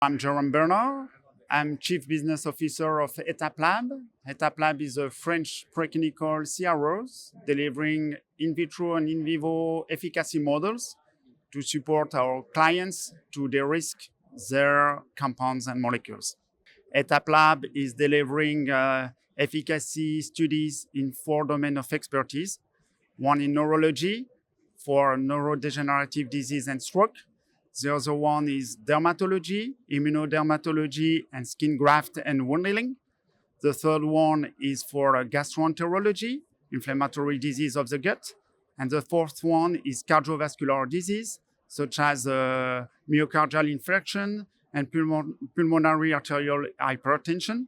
I'm Jérôme Bernard. I'm Chief Business Officer of ETAP-Labs. ETAP-Labs is a French preclinical CRO delivering in vitro and in vivo efficacy models to support our clients to de-risk their compounds and molecules. ETAP-Labs is delivering efficacy studies in 4 domains of expertise. One in neurology for neurodegenerative disease and stroke. The other one is dermatology, immunodermatology, and skin graft and wound healing. The third one is for gastroenterology, inflammatory disease of the gut. And the fourth one is cardiovascular disease, such as myocardial infarction and pulmonary arterial hypertension.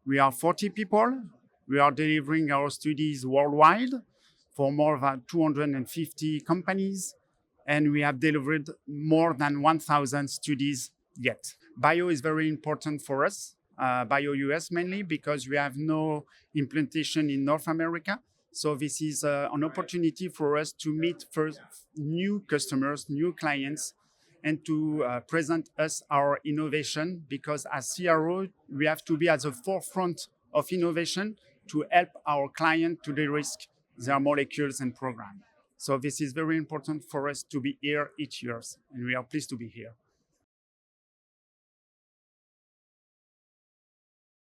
We are 40 people. We are delivering our studies worldwide for more than 250 companies, and we have delivered more than 1,000 studies yet. Bio is very important for us, bio-US mainly, because we have no implantation in North America. So this is an opportunity for us to meet first new customers, new clients, and to present us our innovation, because as CRO, we have to be at the forefront of innovation to help our client to de-risk their molecules and program. So this is very important for us to be here each year, and we are pleased to be here.